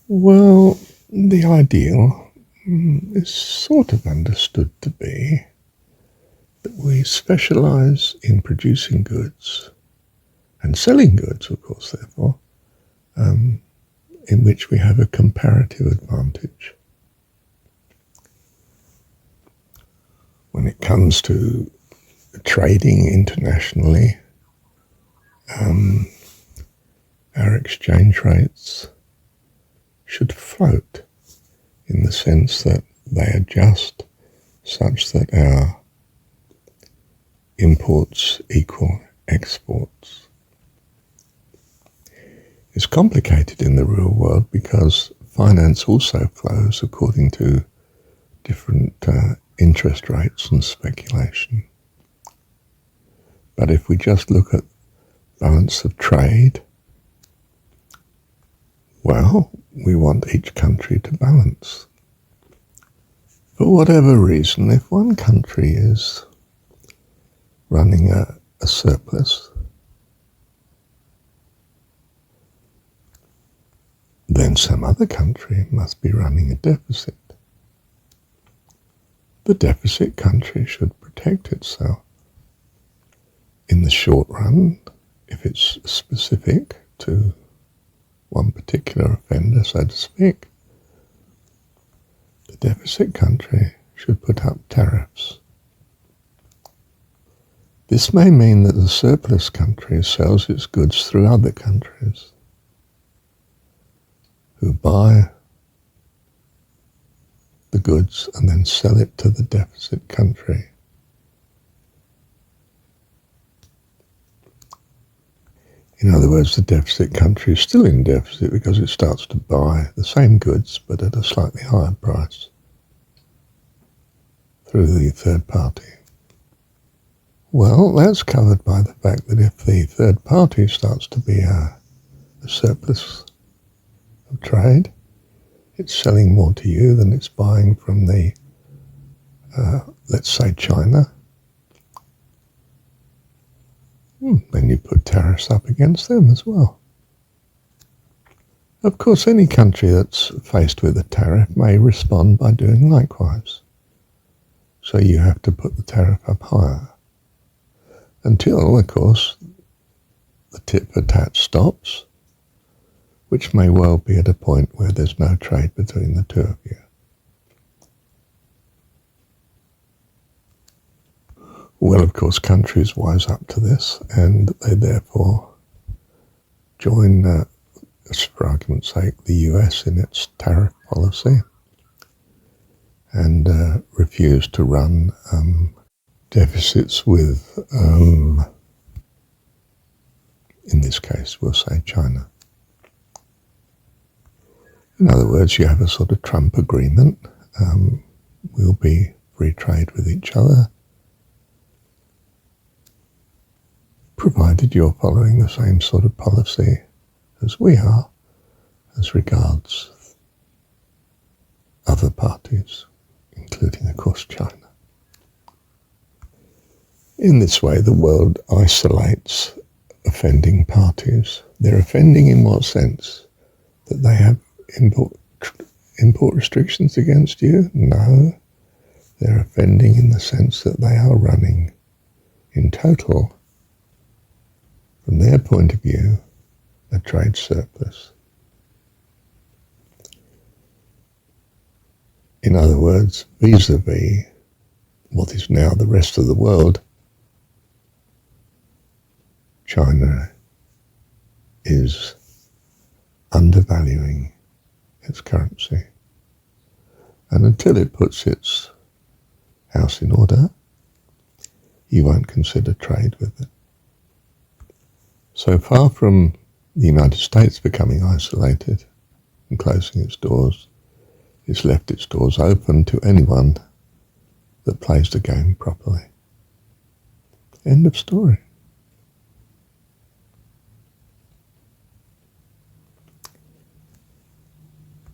Well, the ideal is sort of understood to be that we specialise in producing goods and selling goods, of course, therefore, in which we have a comparative advantage. When it comes to trading internationally, our exchange rates should float in the sense that they adjust such that our imports equal exports. It's complicated in the real world because finance also flows according to different interest rates and speculation. But if we just look at balance of trade, well, we want each country to balance. For whatever reason, if one country is running a surplus, then some other country must be running a deficit. The deficit country should protect itself. In the short run, if it's specific to one particular offender, so to speak, the deficit country should put up tariffs. This may mean that the surplus country sells its goods through other countries who buy the goods and then sell it to the deficit country. In other words, the deficit country is still in deficit because it starts to buy the same goods but at a slightly higher price through the third party. Well, that's covered by the fact that if the third party starts to be a surplus of trade, it's selling more to you than it's buying from the, let's say, China. Then you put tariffs up against them as well. Of course, any country that's faced with a tariff may respond by doing likewise. So you have to put the tariff up higher. Until, of course, the tit for tat stops, which may well be at a point where there's no trade between the two of you. Well, of course, countries wise up to this, and they therefore join, for argument's sake, the US in its tariff policy, and refuse to run deficits with, in this case, we'll say China. In other words, you have a sort of Trump agreement. We'll be free trade with each other, provided you're following the same sort of policy as we are as regards other parties, including, of course, China. In this way, the world isolates offending parties. They're offending in what sense? That they have import restrictions against you? No. They're offending in the sense that they are running, in total, from their point of view, a trade surplus. In other words, vis-a-vis what is now the rest of the world, China is undervaluing its currency. And until it puts its house in order, you won't consider trade with it. So far from the United States becoming isolated and closing its doors, it's left its doors open to anyone that plays the game properly. End of story.